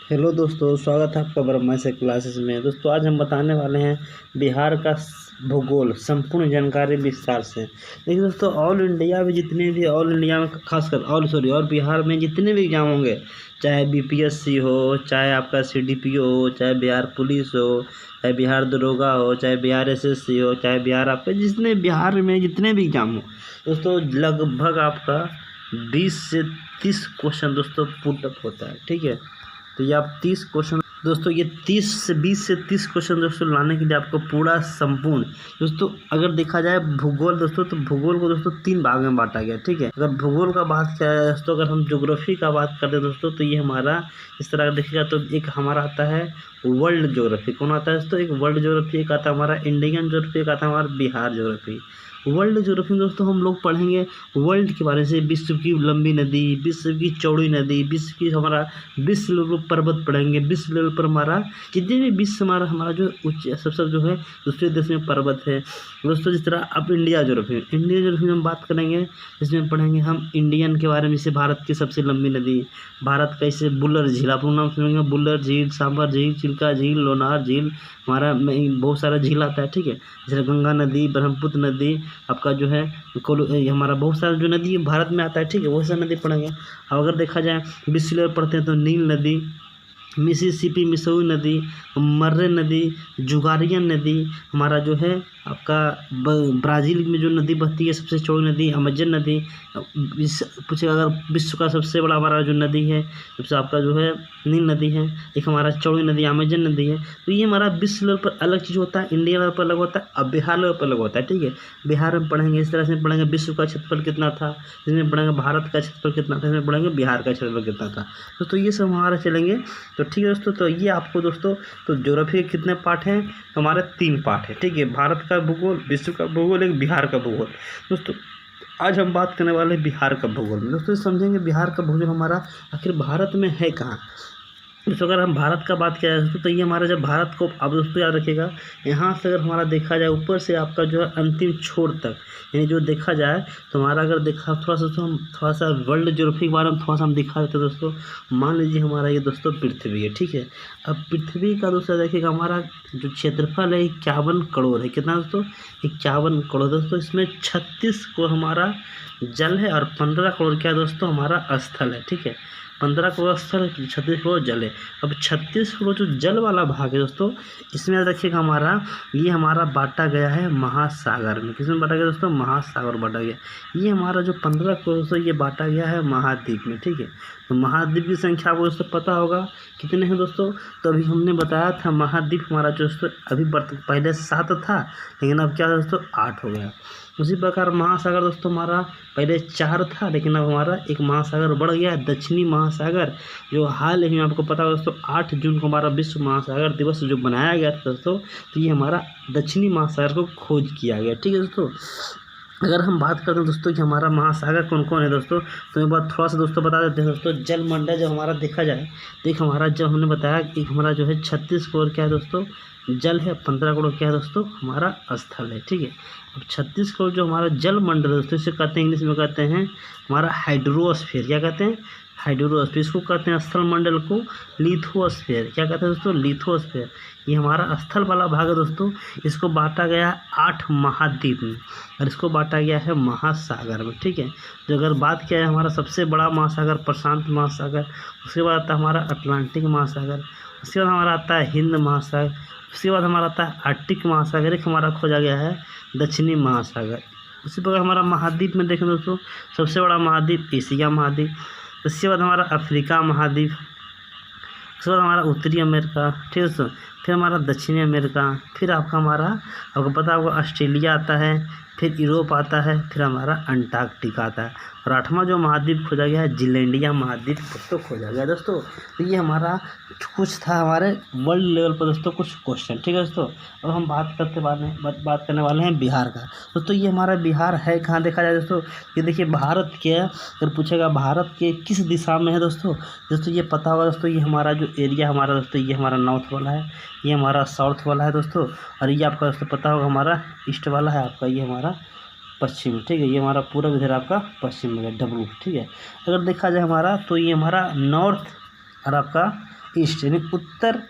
Hello दोस्तों, स्वागत है आपका ब्रह्मा से क्लासेस में। दोस्तों आज हम बताने वाले हैं बिहार का भूगोल संपूर्ण जानकारी विस्तार से। देखिए दोस्तों, ऑल इंडिया में जितने भी ऑल इंडिया में खासकर और बिहार में जितने भी एग्जाम होंगे, चाहे बीपीएससी हो, चाहे आपका सीडीपीओ हो, चाहे बिहार पुलिस हो, चाहे बिहार दरोगा हो, चाहे बिहार एसएससी हो, चाहे बिहार आपके जितने बिहार में जितने भी एग्जाम हो दोस्तों, लगभग आपका 20 से 30 क्वेश्चन दोस्तों पुटअप होता है। ठीक है, तो ये आप 30 क्वेश्चन दोस्तों, ये 20 से 30 क्वेश्चन दोस्तों लाने के लिए आपको पूरा संपूर्ण दोस्तों, अगर देखा जाए भूगोल दोस्तों, तो भूगोल को दोस्तों 3 भाग में बांटा गया। ठीक है, अगर भूगोल का बात किया जाए दोस्तों, अगर हम ज्योग्राफी का बात करते हैं दोस्तों, तो ये हमारा इस तरह देखिएगा तो एक हमारा आता है वर्ल्ड ज्योग्राफी। कौन आता है दोस्तों? एक वर्ल्ड ज्योग्राफी, एक आता है हमारा इंडियन ज्योग्राफी, एक आता है हमारा बिहार ज्योग्राफी। वर्ल्ड ज्योग्राफी में दोस्तों हम लोग पढ़ेंगे वर्ल्ड के बारे में, विश्व की लंबी नदी, विश्व की चौड़ी नदी, विश्व की हमारा विश्व लेवल पर पर्वत पढ़ेंगे, विश्व लेवल पर हमारा जितने भी विश्व हमारा जो उच्च सब जो है दूसरे देश में पर्वत है दोस्तों। जिस तरह अब इंडिया ज्योग्राफी में हम बात करेंगे, जिसमें पढ़ेंगे हम इंडियन के बारे में, जैसे भारत की सबसे लंबी नदी, भारत का इसे बुल्लर झील, आप लोग नाम सुनेंगे, बुल्लर झील, सांभर झील, चिल्का झील, लोनार झील, हमारा बहुत सारा झील आता है। ठीक है, जैसे गंगा नदी, ब्रह्मपुत्र नदी, आपका जो है हमारा बहुत सारा जो नदी भारत में आता है। ठीक है, बहुत सारी नदी पढ़ेंगे। अब अगर देखा जाए विश्व लेवल पढ़ते हैं तो नील नदी, मिसिसिपी मिसौरी नदी, मर्रे नदी, जुगारियन नदी, हमारा जो है आपका ब्राज़ील में जो नदी बहती है सबसे चौड़ी नदी अमेजन नदी। पूछेगा अगर विश्व का सबसे बड़ा हमारा जो नदी है सबसे आपका जो है नील नदी है, एक हमारा चौड़ी नदी अमेजन नदी है। तो ये हमारा विश्व लेवल पर अलग चीज़ होता है, इंडिया लेवल पर अलग होता है, अब बिहार लेवल पर अलग होता है। ठीक है, बिहार में पढ़ेंगे इस तरह से पढ़ेंगे विश्व का क्षेत्रफल कितना था, जिसमें पढ़ेंगे भारत का क्षेत्रफल कितना था, इसमें पढ़ेंगे बिहार का क्षेत्रफल कितना था। तो ये सब हमारे चलेंगे। तो ठीक है दोस्तों, तो ये आपको दोस्तों तो ज्योग्राफी के कितने पार्ट हैं? तो हमारे 3 पार्ट है। ठीक है, भारत का भूगोल, विश्व का भूगोल, एक बिहार का भूगोल। दोस्तों आज हम बात करने वाले हैं बिहार का भूगोल में। दोस्तों समझेंगे बिहार का भूगोल हमारा आखिर भारत में है कहाँ। दोस्तों अगर हम भारत का बात किया जाए तो ये हमारा जब भारत को आप दोस्तों याद रखिएगा, यहाँ से अगर हमारा देखा जाए ऊपर से आपका जो है अंतिम छोर तक, यानी जो देखा जाए तो हमारा अगर देखा थोड़ा सा तो हम थोड़ा सा वर्ल्ड ज्योग्राफी के बारे में थोड़ा सा हम दिखा देते हैं दोस्तों। मान लीजिए हमारा ये दोस्तों पृथ्वी है। ठीक है, अब पृथ्वी का दोस्तों देखिएगा हमारा जो क्षेत्रफल है 51 करोड़ है। कितना दोस्तों? 51 करोड़ दोस्तों। इसमें 36 करोड़ हमारा जल है और 15 करोड़ क्या दोस्तों हमारा स्थल है। ठीक है, 15 करोड़ स्थल, 36 करोड़ जल है। अब 36 करोड़ जो जल वाला भाग है दोस्तों, इसमें याद रखिएगा हमारा ये हमारा बांटा गया है महासागर में। किसमें बांटा गया दोस्तों? महासागर बांटा गया। ये हमारा जो 15 करोड़ दोस्तों ये बांटा गया है महाद्वीप में। ठीक है, तो महाद्वीप की संख्या आपको दोस्तों पता होगा कितने हैं दोस्तों? तो अभी हमने बताया था महाद्वीप हमारा जो दोस्तों अभी पहले 7 था, लेकिन अब क्या दोस्तों 8 हो गया। उसी प्रकार महासागर दोस्तों हमारा पहले 4 था, लेकिन अब हमारा एक महासागर बढ़ गया है, दक्षिणी महासागर, जो हाल ही में आपको पता है दोस्तों 8 जून को हमारा विश्व महासागर दिवस जो बनाया गया था दोस्तों, तो ये हमारा दक्षिणी महासागर को खोज किया गया। ठीक है दोस्तों, अगर हम बात करते हैं दोस्तों कि हमारा महासागर कौन कौन है दोस्तों, तो एक बात थोड़ा सा दोस्तों बता देते हैं दोस्तों। जलमंडल जब हमारा देखा जाए तो एक हमारा जब हमने बताया कि हमारा जो है 36 करोड़ क्या है दोस्तों जल है, 15 करोड़ क्या है दोस्तों हमारा स्थल है। ठीक है, अब 36 करोड़ जो हमारा जल मंडल है दोस्तों, इसे कहते हैं इंग्लिश में कहते हैं हमारा हाइड्रोस्फीयर। क्या कहते हैं? हाइड्रोस्फीयर। इसको कहते हैं स्थल मंडल को लिथोस्फीयर। क्या कहते हैं दोस्तों? लिथोस्फीयर। ये हमारा स्थल वाला भाग है दोस्तों। इसको बांटा गया है 8 महाद्वीप में और इसको बांटा गया है महासागर में। ठीक है, जो अगर बात किया है हमारा सबसे बड़ा महासागर प्रशांत महासागर, उसके बाद आता है हमारा अटलांटिक महासागर, उसके बाद हमारा आता है हिंद महासागर, उसके बाद हमारा आता है आर्कटिक महासागर, एक हमारा खोजा गया है दक्षिणी महासागर। उसी प्रकार हमारा महाद्वीप में देखें दोस्तों, सबसे बड़ा महाद्वीप एशिया महाद्वीप, उसके बाद हमारा अफ्रीका महाद्वीप, उसके बाद हमारा उत्तरी अमेरिका। ठीक है दोस्तों, फिर हमारा दक्षिणी अमेरिका, फिर आपको पता होगा ऑस्ट्रेलिया आता है, फिर यूरोप आता है, फिर हमारा अंटार्कटिका आता है और 8वां जो महाद्वीप खोजा गया है जीलैंडिया महाद्वीप दोस्तों खोजा गया दोस्तों। तो ये हमारा कुछ था हमारे वर्ल्ड लेवल पर दोस्तों कुछ क्वेश्चन। ठीक है दोस्तों, अब हम बात करने वाले हैं बिहार का। दोस्तों ये हमारा बिहार है कहाँ देखा जाए दोस्तों, ये देखिए भारत के अगर पूछेगा भारत के किस दिशा में है दोस्तों ये पता होगा दोस्तों। ये हमारा जो एरिया हमारा दोस्तों ये हमारा नॉर्थ वाला है, ये हमारा साउथ वाला है दोस्तों, और ये आपका दोस्तों पता होगा हमारा ईस्ट वाला है आपका, ये हमारा पश्चिम। ठीक है, ये हमारा पूरा इधर आपका पश्चिम में W। ठीक है, अगर देखा जाए हमारा तो ये हमारा नॉर्थ और आपका ईस्ट यानी उत्तर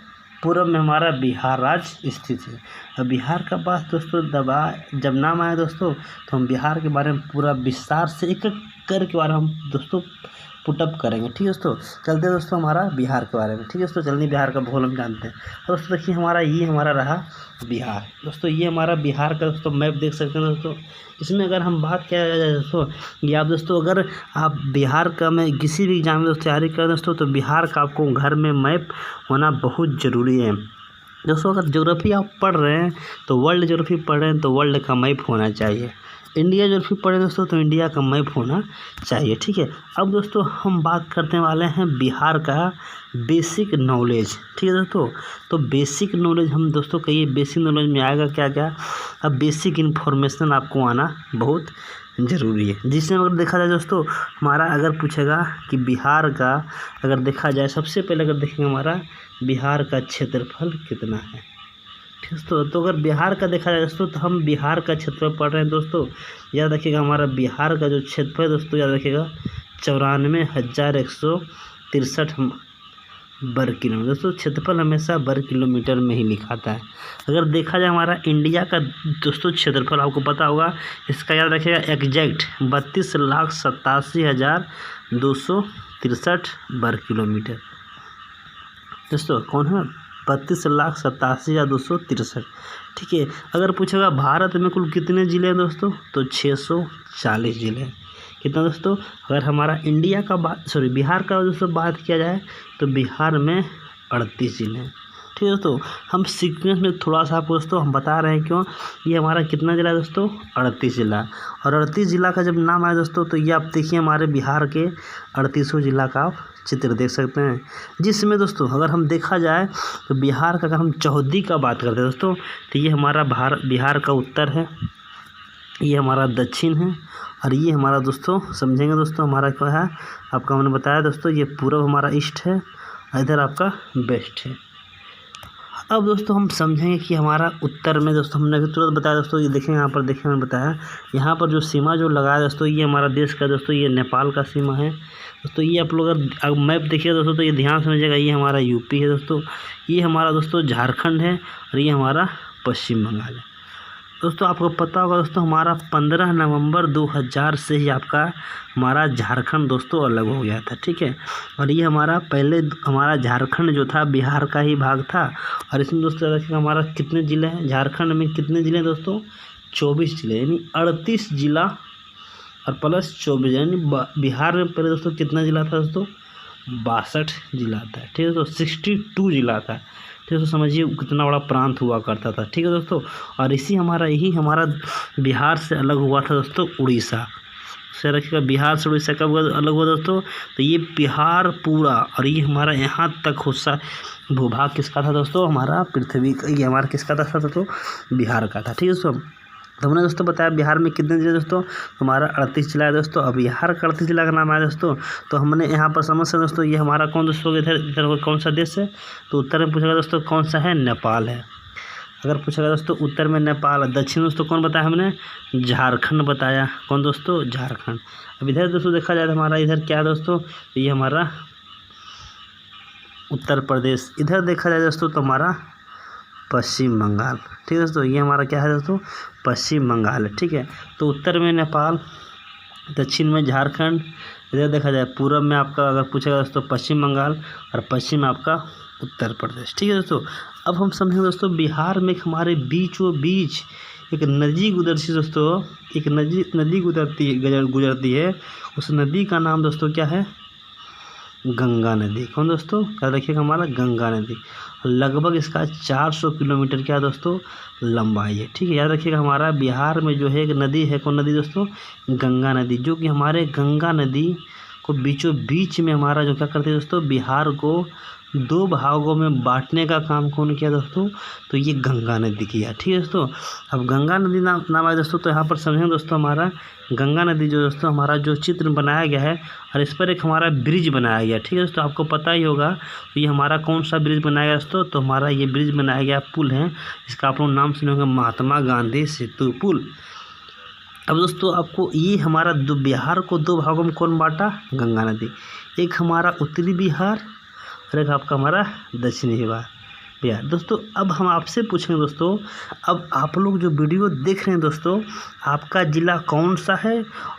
पूर्व में हमारा बिहार राज्य स्थित है। अब बिहार का बात दोस्तों दबा जब नाम आया दोस्तों तो हम बिहार के बारे में पूरा विस्तार से एक एक करके बारे में हम दोस्तों पुटअप करेंगे। ठीक है दोस्तों, चलते हैं दोस्तों हमारा बिहार के बारे में। ठीक है दोस्तों, चलिए बिहार का भूगोल हम जानते हैं। तो दोस्तों देखिए हमारा रहा बिहार। दोस्तों ये हमारा बिहार का दोस्तों मैप देख सकते हैं दोस्तों। इसमें अगर हम बात किया जाए दोस्तों कि आप दोस्तों अगर आप बिहार का में किसी भी एग्जाम में दोस्तों तैयारी करें दोस्तों तो बिहार का आपको घर में मैप होना बहुत ज़रूरी है। दोस्तों अगर ज्योग्राफी आप पढ़ रहे हैं तो वर्ल्ड ज्योग्राफी पढ़ रहे हैं तो वर्ल्ड का मैप होना चाहिए। इंडिया ज्योग्राफी पढ़े दोस्तों तो इंडिया का मैप होना चाहिए। ठीक है, अब दोस्तों हम बात करने वाले हैं बिहार का बेसिक नॉलेज। ठीक है दोस्तों, तो बेसिक नॉलेज हम दोस्तों कहिए बेसिक नॉलेज में आएगा क्या क्या। अब बेसिक इन्फॉर्मेशन आपको आना बहुत ज़रूरी है, जिसमें अगर देखा जाए दोस्तों हमारा अगर पूछेगा कि बिहार का अगर देखा जाए सबसे पहले अगर देखेंगे हमारा बिहार का क्षेत्रफल कितना है। ठीक है दोस्तों, तो अगर बिहार का देखा जाए दोस्तों तो हम बिहार का क्षेत्रफल पढ़ रहे हैं दोस्तों। याद रखिएगा हमारा बिहार का जो क्षेत्रफल है दोस्तों याद रखिएगा 94,163 वर्ग किलोमीटर। दोस्तों क्षेत्रफल हमेशा वर्ग किलोमीटर में ही लिखाता है। अगर देखा जाए हमारा इंडिया का दोस्तों क्षेत्रफल आपको पता होगा, इसका याद रखिएगा एग्जैक्ट 32,87,263 वर्ग किलोमीटर। दोस्तों कौन है 32,87,263। ठीक है, अगर पूछेगा भारत में कुल कितने ज़िले हैं दोस्तों तो 640 ज़िले हैं। कितना दोस्तों, अगर हमारा इंडिया का बिहार का दोस्तों बात किया जाए तो बिहार में 38 ज़िले हैं। ठीक है दोस्तों, हम सीक्वेंस में थोड़ा सा आपको दोस्तों हम बता रहे हैं क्यों ये हमारा कितना ज़िला है दोस्तों 38 ज़िला। और 38 ज़िला का जब नाम आया दोस्तों तो ये आप देखिए हमारे बिहार के 38 ज़िला का आप चित्र देख सकते हैं, जिसमें दोस्तों अगर हम देखा जाए तो बिहार का अगर हम चौहद्दी का बात करते हैं दोस्तों तो ये हमारा बिहार का उत्तर है, ये हमारा दक्षिण है और ये हमारा दोस्तों समझेंगे दोस्तों हमारा क्या है आपका मैंने बताया दोस्तों ये पूर्व हमारा ईस्ट है, इधर आपका वेस्ट है। अब दोस्तों हम समझेंगे कि हमारा उत्तर में दोस्तों हमने तुरंत बताया दोस्तों, ये देखें यहाँ पर देखें मैंने बताया यहाँ पर जो सीमा जो लगाया दोस्तों ये हमारा देश का दोस्तों ये नेपाल का सीमा है दोस्तों। ये आप लोग अगर मैप देखिए दोस्तों तो ये ध्यान समझिएगा, ये हमारा यूपी है दोस्तों, ये हमारा दोस्तों झारखंड है और ये हमारा पश्चिम बंगाल है। दोस्तों आपको पता होगा दोस्तों हमारा 15 नवंबर 2000 से ही आपका हमारा झारखंड दोस्तों अलग हो गया था। ठीक है, और ये हमारा पहले हमारा झारखंड जो था बिहार का ही भाग था। और इसमें दोस्तों देखिए हमारा कितने ज़िले हैं, झारखंड में कितने ज़िले हैं दोस्तों 24 ज़िले, यानी 38 ज़िला और प्लस 24 यानी बिहार में पहले दोस्तों कितना ज़िला था दोस्तों 62 ज़िला था। ठीक है दोस्तों 62 ज़िला था। ठीक है, तो समझिए कितना बड़ा प्रांत हुआ करता था। ठीक है दोस्तों, और यही हमारा बिहार से अलग हुआ था दोस्तों उड़ीसा से। रखिएगा बिहार से उड़ीसा कब अलग हुआ दोस्तों तो ये बिहार पूरा और ये हमारा यहाँ तक हिस्सा भूभाग किसका था दोस्तों हमारा पृथ्वी का, ये हमारा किसका था दोस्तों बिहार का था। ठीक है दोस्तों, तो हमने दोस्तों बताया बिहार में कितने ज़िले दोस्तों हमारा 38 ज़िला है दोस्तों। अब बिहार का 38 ज़िला का नाम आया दोस्तों, तो हमने यहाँ पर समझ से दोस्तों ये हमारा कौन दोस्तों इधर कौन सा देश है, तो उत्तर में पूछेगा दोस्तों कौन सा है, नेपाल है। अगर पूछेगा दोस्तों उत्तर में नेपाल, दक्षिण दोस्तों कौन बताया हमने, झारखंड बताया, कौन दोस्तों झारखंड। अब इधर दोस्तों देखा जाए तो हमारा इधर क्या है दोस्तों, तो ये हमारा उत्तर प्रदेश। इधर देखा जाए दोस्तों तो हमारा पश्चिम बंगाल। ठीक है दोस्तों, ये हमारा क्या है दोस्तों पश्चिम बंगाल है। ठीक है, तो उत्तर में नेपाल, दक्षिण में झारखंड, इधर देखा जाए पूर्व में आपका अगर पूछेगा दोस्तों पश्चिम बंगाल और पश्चिम में आपका उत्तर प्रदेश। ठीक है दोस्तों, अब हम समझेंगे दोस्तों बिहार में हमारे बीचों बीच एक नदी गुजरती दोस्तों, एक नदी गुजरती है। उस नदी का नाम दोस्तों क्या है, गंगा नदी। कौन दोस्तों याद रखिएगा हमारा गंगा नदी। लगभग इसका 400 किलोमीटर क्या दोस्तों लंबाई है। ठीक है, याद रखिएगा हमारा बिहार में जो है एक नदी है, कौन नदी दोस्तों गंगा नदी, जो कि हमारे गंगा नदी को बीचों बीच में हमारा जो क्या करते हैं दोस्तों बिहार को 2 भागों में बांटने का काम कौन किया दोस्तों, तो ये गंगा नदी किया। ठीक है दोस्तों, अब गंगा नदी नाम आया दोस्तों, तो यहाँ पर समझें दोस्तों हमारा गंगा नदी जो दोस्तों हमारा जो चित्र बनाया गया है और इस पर एक हमारा ब्रिज बनाया गया। ठीक है दोस्तों, आपको पता ही होगा तो ये हमारा कौन सा ब्रिज बनाया गया दोस्तों, तो हमारा ये ब्रिज बनाया गया पुल है, इसका आप लोग नाम सुने होंगे महात्मा गांधी सेतु पुल। अब दोस्तों आपको ये हमारा बिहार को 2 भागों में कौन बांटा, गंगा नदी। एक हमारा उत्तरी बिहार और एक आपका हमारा दक्षिणी बिहार। दोस्तों अब हम आपसे पूछेंगे दोस्तों, अब आप लोग जो वीडियो देख रहे हैं दोस्तों, आपका ज़िला कौन सा है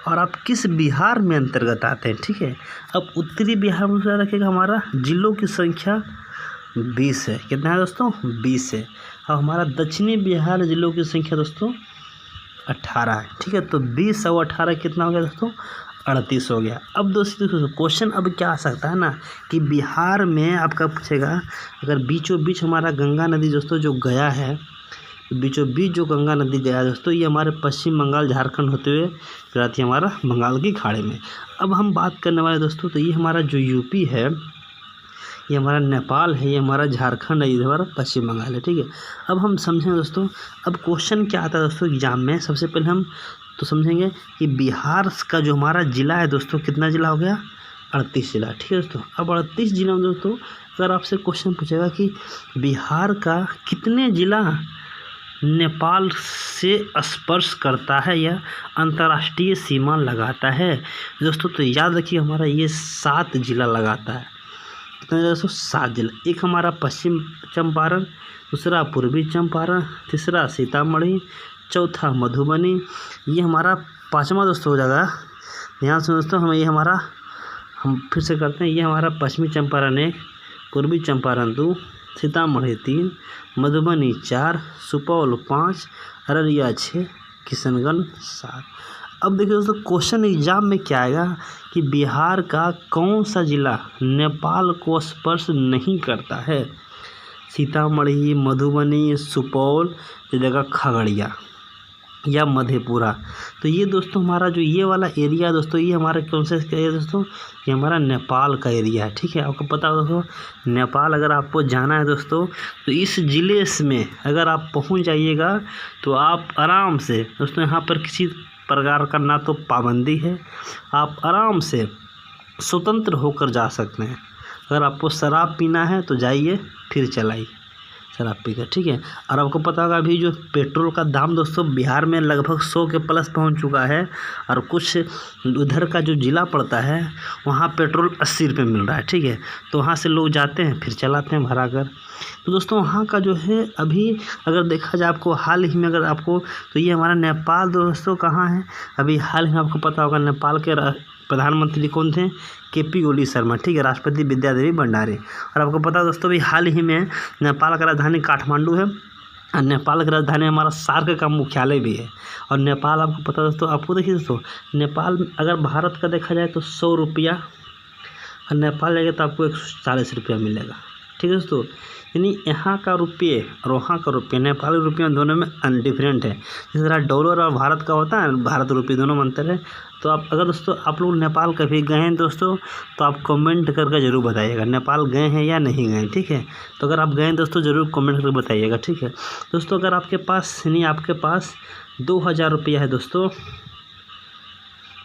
और आप किस बिहार में अंतर्गत आते हैं, ठीक है। अब उत्तरी बिहार में क्या रखेगा, हमारा जिलों की संख्या 20 है। कितना है दोस्तों, 20 है। अब हमारा दक्षिणी बिहार जिलों की संख्या दोस्तों 18 है, ठीक है। तो 20 और 18 कितना हो गया दोस्तों, 38 हो गया। अब दोस्तों क्वेश्चन अब क्या आ सकता है ना कि बिहार में आपका पूछेगा, अगर बीचों बीच हमारा गंगा नदी दोस्तों जो गया है, बीचों बीच जो गंगा नदी गया दोस्तों, ये हमारे पश्चिम बंगाल झारखंड होते हुए जाती है हमारा बंगाल की खाड़ी में। अब हम बात करने वाले दोस्तों, तो ये हमारा जो यूपी है, ये हमारा नेपाल है, ये हमारा झारखंड है, ये हमारा पश्चिम बंगाल है, ठीक है। अब हम समझेंगे दोस्तों, अब क्वेश्चन क्या आता है दोस्तों एग्जाम में, सबसे पहले हम तो समझेंगे कि बिहार का जो हमारा ज़िला है दोस्तों, कितना ज़िला हो गया, 38 जिला, ठीक है दोस्तों। अब 38 जिला में दोस्तों अगर आपसे क्वेश्चन पूछेगा कि बिहार का कितने ज़िला नेपाल से स्पर्श करता है या अंतर्राष्ट्रीय सीमा लगाता है दोस्तों, तो याद रखिए हमारा ये 7 जिला लगाता है। कितने दोस्तों, 7 जिला। एक हमारा पश्चिम चंपारण, दूसरा पूर्वी चंपारण, तीसरा सीतामढ़ी, चौथा मधुबनी, ये हमारा 5वां दोस्तों हो जाएगा। ध्यान से दोस्तों, हम फिर से करते हैं, ये हमारा पश्चिमी चंपारण 1, पूर्वी चंपारण 2, सीतामढ़ी 3, मधुबनी 4, सुपौल 5, अररिया 6, किशनगंज 7। अब देखिए दोस्तों क्वेश्चन एग्जाम में क्या आएगा कि बिहार का कौन सा जिला नेपाल को स्पर्श नहीं करता है, सीतामढ़ी, मधुबनी, सुपौल, जगह खगड़िया या मधेपुरा। तो ये दोस्तों हमारा जो ये वाला एरिया दोस्तों, ये हमारा कौन सा एरिया दोस्तों, ये हमारा नेपाल का एरिया है, ठीक है। आपको पता हो दोस्तों, नेपाल अगर आपको जाना है दोस्तों, तो इस ज़िले में अगर आप पहुंच जाइएगा तो आप आराम से दोस्तों, यहाँ पर किसी प्रकार का ना तो पाबंदी है, आप आराम से स्वतंत्र होकर जा सकते हैं। अगर आपको शराब पीना है तो जाइए, फिर चलाइए शराब पीकर, ठीक है। और आपको पता होगा अभी जो पेट्रोल का दाम दोस्तों बिहार में लगभग 100 के प्लस पहुंच चुका है, और कुछ उधर का जो ज़िला पड़ता है वहाँ पेट्रोल 80 रुपये मिल रहा है, ठीक है। तो वहाँ से लोग जाते हैं, फिर चलाते हैं भरा कर। तो दोस्तों वहाँ का जो है अभी अगर देखा जाए आपको हाल ही में अगर आपको, तो ये हमारा नेपाल दोस्तों कहाँ है, अभी हाल ही में आपको पता होगा नेपाल के प्रधानमंत्री कौन थे, KP ओली शर्मा, ठीक है, राष्ट्रपति विद्यादेवी भंडारी। और आपको पता है दोस्तों अभी हाल ही में नेपाल का राजधानी काठमांडू है, और नेपाल की राजधानी हमारा सार्क का मुख्यालय भी है। और नेपाल आपको पता है दोस्तों, आपको देखिए दोस्तों, नेपाल अगर भारत का देखा जाए तो 100 रुपया, और नेपाल जाएगा तो आपको 140 रुपया मिलेगा, ठीक है दोस्तों। यानी यहाँ का रुपये और वहाँ का रुपये, नेपाली रुपये दोनों में डिफरेंट है। जिस तरह डॉलर और भारत का होता है, भारत रुपये दोनों में अंतर है। तो आप अगर दोस्तों आप लोग नेपाल कभी गए हैं दोस्तों, तो आप कमेंट करके ज़रूर बताइएगा नेपाल गए हैं या नहीं गए, ठीक है। तो अगर आप गए हैं दोस्तों ज़रूर कमेंट करके बताइएगा, ठीक है दोस्तों। अगर आपके पास 2000 रुपया है दोस्तों,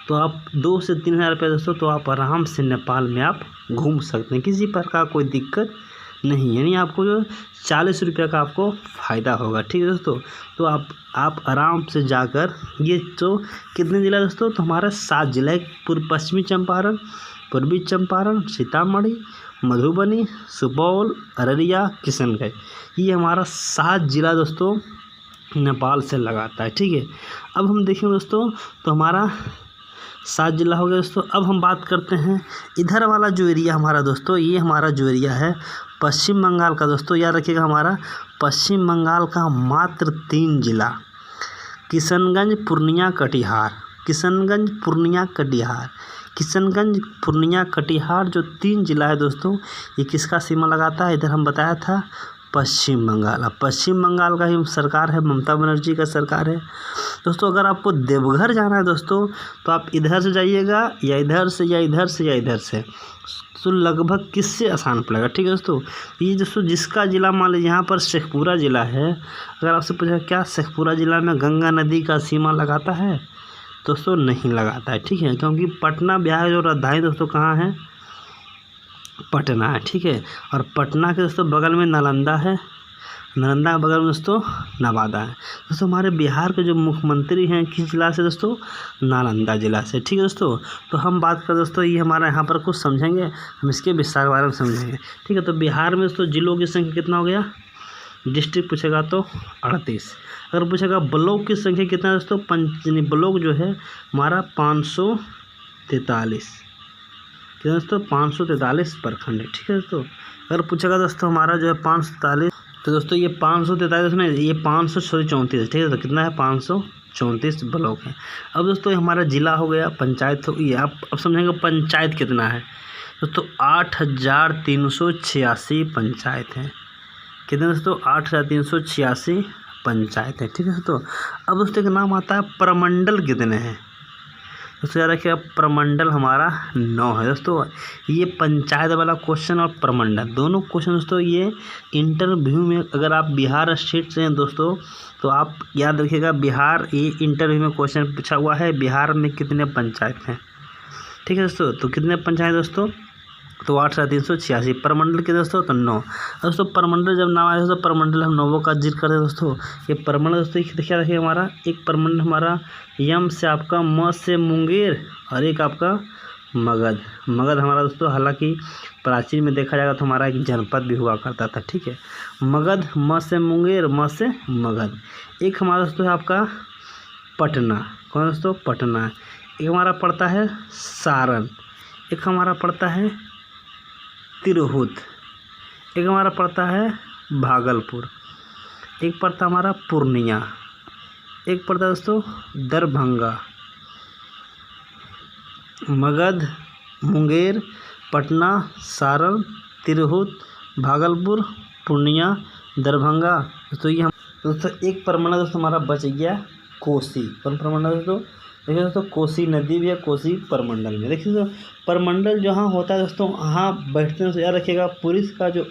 तो आप 2 से 3 हज़ार रुपये दोस्तों, तो आप आराम से नेपाल में आप घूम सकते हैं, किसी प्रकार कोई दिक्कत नहीं। यानी आपको जो 40 रुपये का आपको फ़ायदा होगा, ठीक है दोस्तों। तो आप आराम से जाकर, ये तो कितने ज़िला दोस्तों, तो हमारा 7 जिला है, पश्चिमी चंपारण, पूर्वी चंपारण, सीतामढ़ी, मधुबनी, सुपौल, अररिया, किशनगंज, ये हमारा 7 जिला दोस्तों नेपाल से लगाता है, ठीक है। अब हम देखें दोस्तों, तो हमारा 7 जिला हो गया दोस्तों। अब हम बात करते हैं इधर वाला जो एरिया हमारा दोस्तों, ये हमारा जो एरिया है पश्चिम बंगाल का दोस्तों, याद रखिएगा हमारा पश्चिम बंगाल का मात्र 3 जिला, किशनगंज, पूर्णिया, कटिहार, किशनगंज, पूर्णिया, कटिहार, किशनगंज, पूर्णिया, कटिहार, जो 3 जिला है दोस्तों, ये किसका सीमा लगाता है, इधर हम बताया था पश्चिम बंगाल। अब पश्चिम बंगाल का ही सरकार है, ममता बनर्जी का सरकार है दोस्तों। अगर आपको देवघर जाना है दोस्तों, तो आप इधर से जाइएगा या इधर से या इधर से या इधर से, तो लगभग किससे आसान पड़ेगा, ठीक है दोस्तों। ये दोस्तों जिसका ज़िला मान लीजिए यहाँ पर शेखपुरा ज़िला है, अगर आपसे पूछा क्या शेखपुरा ज़िला में गंगा नदी का सीमा लगाता है दोस्तों, नहीं लगाता है, ठीक है। क्योंकि पटना बिहार जो राजधानी दोस्तों कहाँ है, पटना है, ठीक है। और पटना के दोस्तों बगल में नालंदा है, नालंदा के बगल में दोस्तों नवादा है। दोस्तों हमारे बिहार के जो मुख्यमंत्री हैं किस जिला से दोस्तों, नालंदा जिला से। ठीक है दोस्तों, तो हम बात करें दोस्तों, ये हमारा यहाँ पर कुछ समझेंगे, हम इसके विस्तार के बारे में समझेंगे। ठीक है, तो बिहार में दोस्तों जिलों की संख्या कितना हो गया, डिस्ट्रिक्ट पूछेगा तो 38। अगर पूछेगा ब्लॉक की संख्या कितना है दोस्तों, ब्लॉक जो है हमारा 543, कितना दोस्तों, 543 प्रखंड है। ठीक है दोस्तों, अगर पूछेगा दोस्तों हमारा जो है 543, तो दोस्तों ये 543 में ये 534 है। ठीक है, तो कितना है, 534 ब्लॉक है। अब दोस्तों ये हमारा जिला हो गया, पंचायत हो गई। आप अब समझेंगे पंचायत कितना है दोस्तों, 8386 पंचायत है। कितने दोस्तों, 8386 पंचायत है। ठीक है दोस्तों, अब दोस्तों एक नाम आता है प्रमंडल कितने हैं दोस्तों, याद रखिएगा प्रमंडल हमारा 9 है। दोस्तों ये पंचायत वाला क्वेश्चन और प्रमंडल दोनों क्वेश्चन दोस्तों ये इंटरव्यू में, अगर आप बिहार स्टेट से हैं दोस्तों तो आप याद रखिएगा, बिहार ये इंटरव्यू में क्वेश्चन पूछा हुआ है, बिहार में कितने पंचायत हैं। ठीक है दोस्तों, तो कितने पंचायत दोस्तों, तो 8386। प्रमंडल के दोस्तों तो 9। दोस्तों प्रमंडल जब नाम आया दोस्तों, प्रमंडल हम 9 का जिक्र करते हैं दोस्तों। ये प्रमंडल दोस्तों देखिए रखिए, हमारा एक प्रमंडल हमारा यम से आपका, म से मुंगेर, और एक आपका मगध। मगध हमारा दोस्तों, हालांकि प्राचीन में देखा जाएगा तो हमारा एक जनपद भी हुआ करता था। ठीक है, मगध, म से मुंगेर, म से मगध। एक हमारा दोस्तों है आपका पटना, कौन दोस्तों, पटना। एक हमारा पड़ता है सारण, एक हमारा पड़ता है तिरहुत, एक हमारा पड़ता है भागलपुर, एक पड़ता हमारा पूर्णिया, एक पड़ता है दोस्तों दरभंगा। मगध, मुंगेर, पटना, सारण, तिरहुत, भागलपुर, पूर्णिया, दरभंगा। दोस्तों ये हम दोस्तों एक प्रमंडल दोस्तों हमारा बच गया कोसी। कौन प्रमंडल दोस्तों, देखिए दोस्तों कोसी नदी भी है, कोसी प्रमंडल में। देखिए दोस्तों प्रमंडल जहाँ होता है दोस्तों, वहाँ बैठते हैं तो याद रखिएगा, पुलिस का जो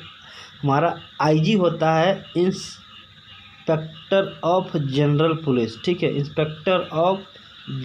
हमारा आईजी होता है, इंस्पेक्टर ऑफ जनरल पुलिस। ठीक है, इंस्पेक्टर ऑफ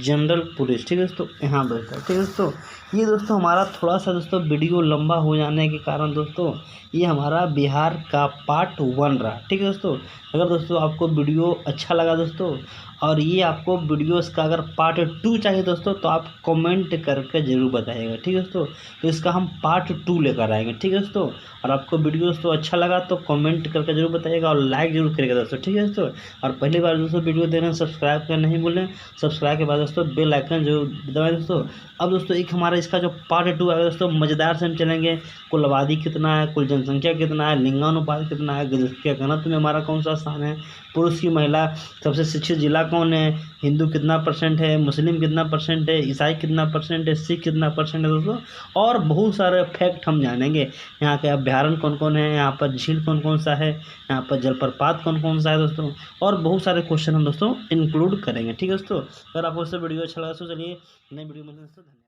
जनरल पुलिस। ठीक है दोस्तों, यहाँ बैठता है। ठीक है दोस्तों, ये दोस्तों हमारा थोड़ा सा दोस्तों वीडियो लंबा हो जाने के कारण दोस्तों ये हमारा बिहार का पार्ट 1 रहा। ठीक है दोस्तों, अगर दोस्तों आपको वीडियो अच्छा लगा दोस्तों, और ये आपको वीडियोस का अगर पार्ट 2 चाहिए दोस्तों, तो आप कमेंट करके ज़रूर बताइएगा। ठीक है दोस्तों, तो इसका हम पार्ट 2 लेकर आएंगे। ठीक है दोस्तों, और आपको वीडियो दोस्तों अच्छा लगा तो कमेंट करके जरूर बताइएगा, और लाइक जरूर करिएगा दोस्तों। ठीक है दोस्तों, और पहली बार दोस्तों वीडियो देख रहे हैं सब्सक्राइब करना नहीं भूलें। सब्सक्राइब के बाद दोस्तों बेल आइकन जरूर दबाएं दोस्तों। अब दोस्तों एक हमारा इसका जो पार्ट 2 आएगा दोस्तों, मज़ेदार से हम चलेंगे, कुल आबादी कितना है, कुल जनसंख्या कितना है, लिंगानुपात कितना है, जनसंख्या घनत्व में हमारा कौन सा स्थान है, पुरुष की महिला सबसे शिक्षित जिला कौन है, हिंदू कितना % है, मुस्लिम कितना % है, ईसाई कितना % है, सिख कितना % है दोस्तों, और बहुत सारे फैक्ट हम जानेंगे। यहाँ के अभ्यारण्य कौन कौन है, यहाँ पर झील कौन कौन सा है, यहाँ पर जलप्रपात कौन कौन सा है दोस्तों, और बहुत सारे क्वेश्चन हम दोस्तों इंक्लूड करेंगे। ठीक है दोस्तों, अगर आपको इससे वीडियो अच्छा लगा तो चलिए नई वीडियो में दोस्तों धन्यवाद।